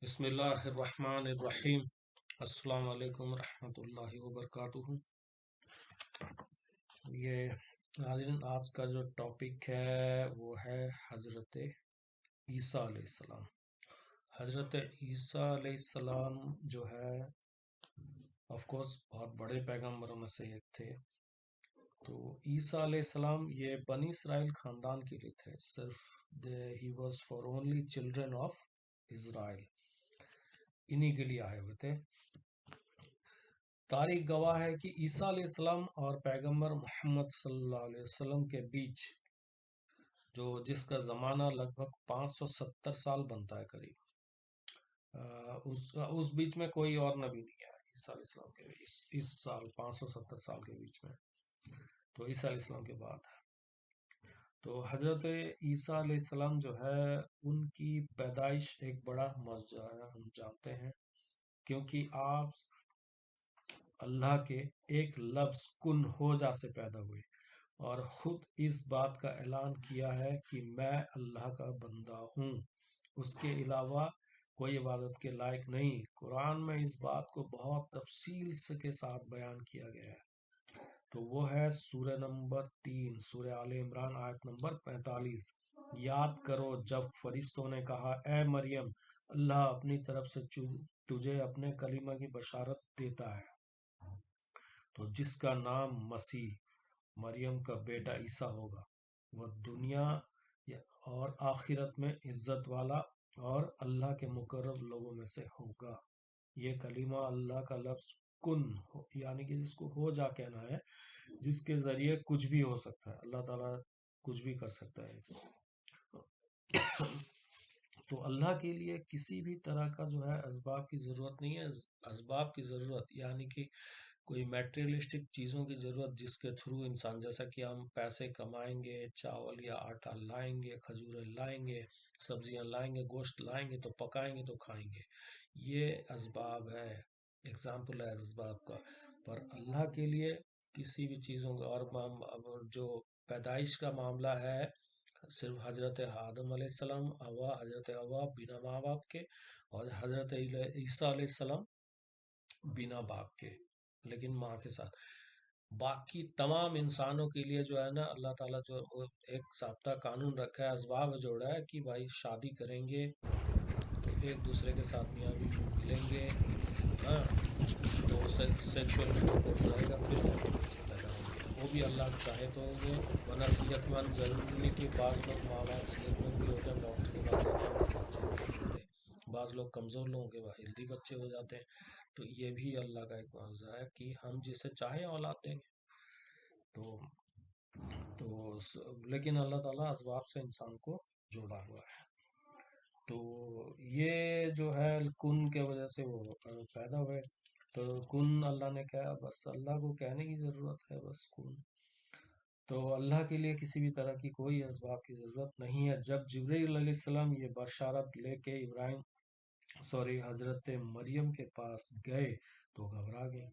بسم اللہ الرحمن الرحیم۔ السلام علیکم ورحمۃ اللہ وبرکاتہ۔ یہ ناظرین، آج کا جو ٹاپک ہے وہ ہے حضرت عیسیٰ علیہ السلام۔ حضرت عیسیٰ علیہ السلام جو ہے آف کورس بہت بڑے پیغمبروں میں سے ایک تھے۔ تو عیسیٰ علیہ السلام یہ بنی اسرائیل خاندان کے لیے تھے، صرف he was for only children of Israel, انہی کے لیے آئے ہوئے تھے۔ تاریخ گواہ ہے کہ عیسیٰ علیہ السلام اور پیغمبر محمد صلی اللہ علیہ وسلم کے بیچ جس کا زمانہ لگ بھگ 570 سال بنتا ہے قریب، اس بیچ میں کوئی اور نبی نہیں ہے عیسیٰ علیہ السلام کے اس سال 570 سال کے بیچ میں، تو عیسیٰ علیہ السلام کے بعد ہے۔ تو حضرت عیسیٰ علیہ السلام جو ہے ان کی پیدائش ایک بڑا معجزہ ہے، ہم جانتے ہیں، کیونکہ آپ اللہ کے ایک لفظ کن ہو جا سے پیدا ہوئے اور خود اس بات کا اعلان کیا ہے کہ میں اللہ کا بندہ ہوں، اس کے علاوہ کوئی عبادت کے لائق نہیں۔ قرآن میں اس بات کو بہت تفصیل کے ساتھ بیان کیا گیا ہے، تو وہ ہے سورہ نمبر 3، سورہ آل عمران، آیت نمبر 45۔ یاد کرو جب فرشتوں نے کہا اے مریم، اللہ اپنی طرف سے تجھے اپنے کلمہ کی بشارت دیتا ہے، تو جس کا نام مسیح، مریم کا بیٹا عیسیٰ ہوگا، وہ دنیا اور آخرت میں عزت والا اور اللہ کے مقرب لوگوں میں سے ہوگا۔ یہ کلمہ اللہ کا لفظ کن یعنی کہ جس کو ہو جا کہنا ہے، جس کے ذریعے کچھ بھی ہو سکتا ہے، اللہ تعالیٰ کچھ بھی کر سکتا ہے اس تو اللہ کے لیے کسی بھی طرح کا جو ہے اسباب کی ضرورت نہیں ہے۔ اسباب کی ضرورت یعنی کہ کوئی میٹریلسٹک چیزوں کی ضرورت جس کے تھرو انسان، جیسا کہ ہم پیسے کمائیں گے، چاول یا آٹا لائیں گے، کھجوریں لائیں گے، سبزیاں لائیں گے، گوشت لائیں گے، تو پکائیں گے تو کھائیں گے، یہ اسباب ہے، اگزامپل ہے اسباب کا۔ پر اللہ کے لیے کسی بھی چیزوں کا، اور جو پیدائش کا معاملہ ہے، صرف حضرت آدم علیہ السلام، حضرت حوا بنا ماں باپ کے، اور حضرت عیسیٰ علیہ السلام بنا باپ کے لیکن ماں کے ساتھ، باقی تمام انسانوں کے لیے جو ہے نا، اللہ تعالیٰ جو ایک ضابطہ قانون رکھا ہے، اسباب جوڑا ہے کہ بھائی شادی کریں گے تو ایک دوسرے کے ساتھ میاں بیوی ملیں گے، ہاں، تو سیکشل انٹرکورس رہے گا، پھر جا کے بچے پیدا ہوں گے، وہ بھی اللہ چاہے تو ہوں گے، ورنہ صحت مند ضروری نہیں کہ بعض لوگ ماں باپ صحت مند بھی ہوتے ہیں، ڈاکٹر کے پاس جاتے ہیں ان کے بچے نہیں ہوتے، بعض لوگ کمزور لوگوں کے ہیلدی بچے ہو جاتے ہیں، تو یہ بھی اللہ کا ایک معاوضہ ہے کہ ہم جسے چاہے اولاد دیں گے۔ تو لیکن اللہ تعالیٰ اسباب سے انسان کو جوڑا ہوا ہے، تو یہ جو ہے کن کے وجہ سے وہ پیدا ہوئے، تو کن اللہ نے کہا، بس اللہ کو کہنے کی ضرورت ہے، بس کن، تو اللہ کے لیے کسی بھی طرح کی کوئی اسباب کی ضرورت نہیں ہے۔ جب جبرائیل علیہ السلام یہ بشارت لے کے حضرت مریم کے پاس گئے تو گھبرا گئے،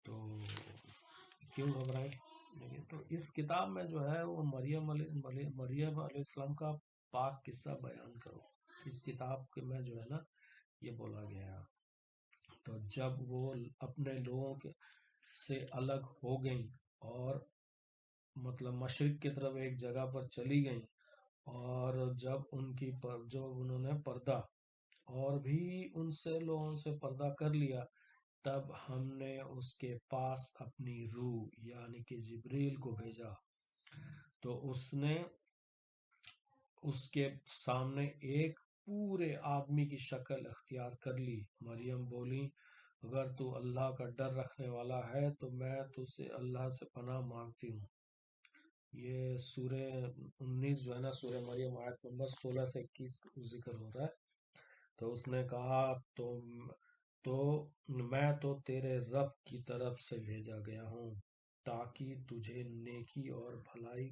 تو کیوں گھبرائے؟ تو اس کتاب میں جو ہے وہ مریم علیہ السلام کا پاک قصہ بیان کرو، اس کتاب میں جو ہے نا یہ بولا گیا ہے۔ تو جب وہ اپنے لوگوں سے الگ ہو گئیں اور مطلب مشرق کی طرف ایک جگہ پر چلی گئیں، اور جب جو انہوں نے پردہ اور بھی ان سے لوگوں سے پردہ کر لیا، تب ہم نے اس کے پاس اپنی روح یعنی کہ جبریل کو بھیجا، تو اس نے اس کے سامنے ایک پورے آدمی کی شکل اختیار کر لی۔ مریم بولی، اگر تو اللہ کا ڈر رکھنے والا ہے تو میں تجھ سے اللہ سے پناہ مانگتی ہوں۔ یہ سورہ 19 جو ہے نا، سورہ مریم، آیت نمبر 16 سے 21 ذکر ہو رہا ہے۔ تو اس نے کہا، میں تو تیرے رب کی طرف سے بھیجا گیا ہوں تاکہ تجھے نیکی اور بھلائی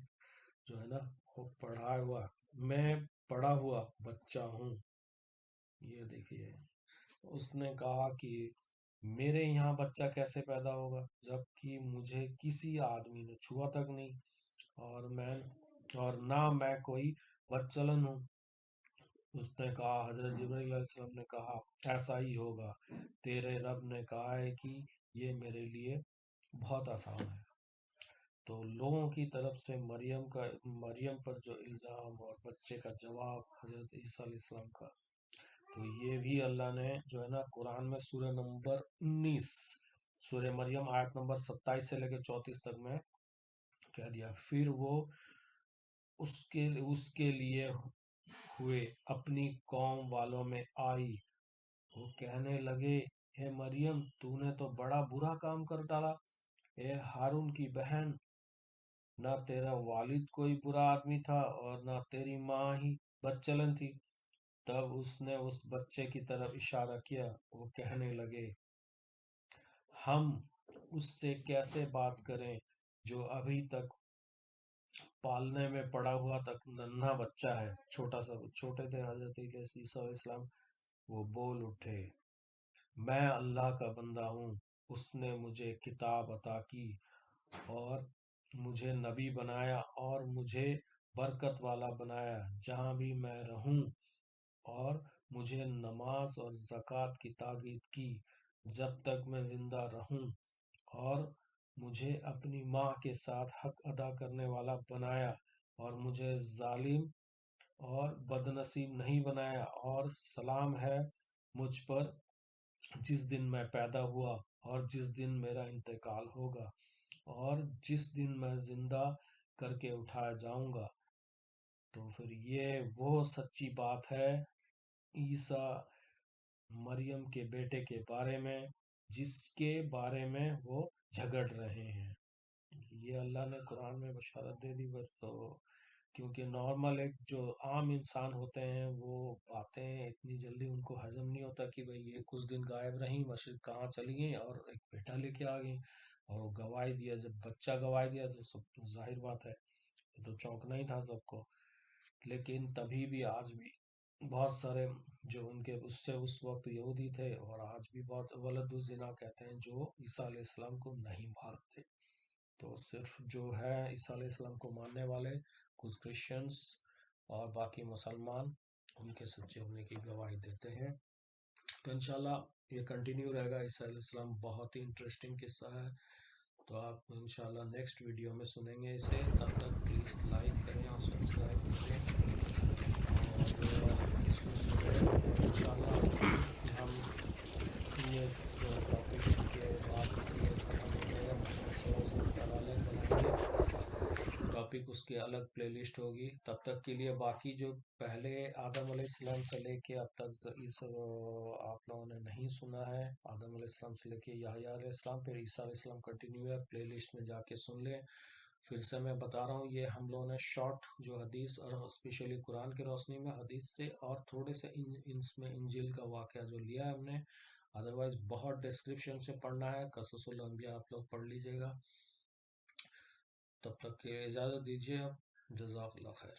جو ہے نا وہ میں پڑھا ہوا بچہ ہوں۔ یہ دیکھیے، اس نے کہا کہ میرے یہاں بچہ کیسے پیدا ہوگا جبکہ مجھے کسی آدمی نے چھوا تک نہیں، اور نہ میں کوئی بچلن ہوں۔ اس نے کہا، حضرت جبرائیل علیہ السلام نے کہا ایسا ہی ہوگا، تیرے رب نے کہا ہے کہ یہ میرے لیے بہت آسان ہے۔ تو لوگوں کی طرف سے مریم پر جو الزام اور بچے کا جواب حضرت عیسیٰ علیہ السلام کا، تو یہ بھی اللہ نے جو ہے نا قرآن میں سورہ نمبر 19 سورہ مریم آیت نمبر 27 سے لے کے 34 تک میں کہہ دیا۔ پھر وہ اس کے لیے ہوئے اپنی قوم والوں میں آئی، وہ کہنے لگے، اے مریم تو نے تو بڑا برا کام کر ڈالا، اے ہارون کی بہن، نہ تیرا والد کوئی برا آدمی تھا اور نہ تیری ماں ہی بد چلن تھی۔ تب اس نے اس بچے کی طرف اشارہ کیا، وہ کہنے لگے، ہم اس سے کیسے بات کریں جو ابھی تک پالنے میں پڑا ہوا تک ننھا بچہ ہے، چھوٹے تھے حضرت عیسیٰ علیہ السلام۔ وہ بول اٹھے، میں اللہ کا بندہ ہوں، اس نے مجھے کتاب عطا کی اور مجھے نبی بنایا اور مجھے برکت والا بنایا جہاں بھی میں رہوں، اور مجھے نماز اور زکوٰۃ کی تاکید کی جب تک میں زندہ رہوں، اور مجھے اپنی ماں کے ساتھ حق ادا کرنے والا بنایا، اور مجھے ظالم اور بدنصیب نہیں بنایا، اور سلام ہے مجھ پر جس دن میں پیدا ہوا اور جس دن میرا انتقال ہوگا اور جس دن میں زندہ کر کے اٹھایا جاؤں گا۔ تو پھر یہ وہ سچی بات ہے عیسیٰ مریم کے بیٹے کے بارے میں جس کے بارے میں وہ جھگڑ رہے ہیں۔ یہ اللہ نے قرآن میں بشارت دے دی بس۔ تو کیونکہ نارمل ایک جو عام انسان ہوتے ہیں وہ باتیں اتنی جلدی ان کو ہضم نہیں ہوتا کہ بھئی یہ کچھ دن غائب رہیں، مشرق کہاں چلی گئیں اور ایک بیٹا لے کے آ گئیں اور وہ گواہی دیا۔ جب بچہ گواہی دیا تو سب ظاہر بات ہے، یہ تو چونکنا ہی تھا سب کو۔ لیکن تبھی بھی آج بھی بہت سارے جو ان کے اس وقت یہودی تھے اور آج بھی بہت ولد الزنا کہتے ہیں جو عیسیٰ علیہ السلام کو نہیں مانتے۔ تو صرف جو ہے عیسیٰ علیہ السلام کو ماننے والے کچھ کرسچنز اور باقی مسلمان ان کے سچے ہونے کی گواہی دیتے ہیں۔ تو انشاءاللہ یہ کنٹینیو رہے گا۔ عیسیٰ علیہ السلام بہت ہی انٹرسٹنگ قصہ ہے، تو آپ انشاءاللہ نیکسٹ ویڈیو میں سنیں گے اسے۔ تب تک پلیز لائک کریں اور سبسکرائب کریں اور اس کو سنیں۔ انشاءاللہ ہم یہ ٹاپک کے بعد محمد صلی اللہ علیہ وسلم پر الگ بنائیں گے ٹاپک، اس کی الگ پلے لسٹ ہوگی۔ تب تک کے لیے باقی جو پہلے آدم علیہ السلام سے لے کے اب تک آپ لوگوں نے نہیں سنا ہے، آدم علیہ السلام سے لے کے یحییٰ علیہ السلام پھر عیسیٰ علیہ السلام کنٹینیو ہے، پلے لسٹ میں جا کے سن لیں۔ پھر سے میں بتا رہا ہوں، یہ ہم لوگوں نے شارٹ جو حدیث اور اسپیشلی قرآن کی روشنی میں حدیث سے اور تھوڑے سے میں انجیل کا واقعہ جو لیا ہے ہم نے، ادروائز بہت ڈسکرپشن سے پڑھنا ہے۔ قصص الانبیاء آپ لوگ پڑھ لیجئے گا۔ تب تک کے اجازت دیجیے، اب جزاک اللہ خیر۔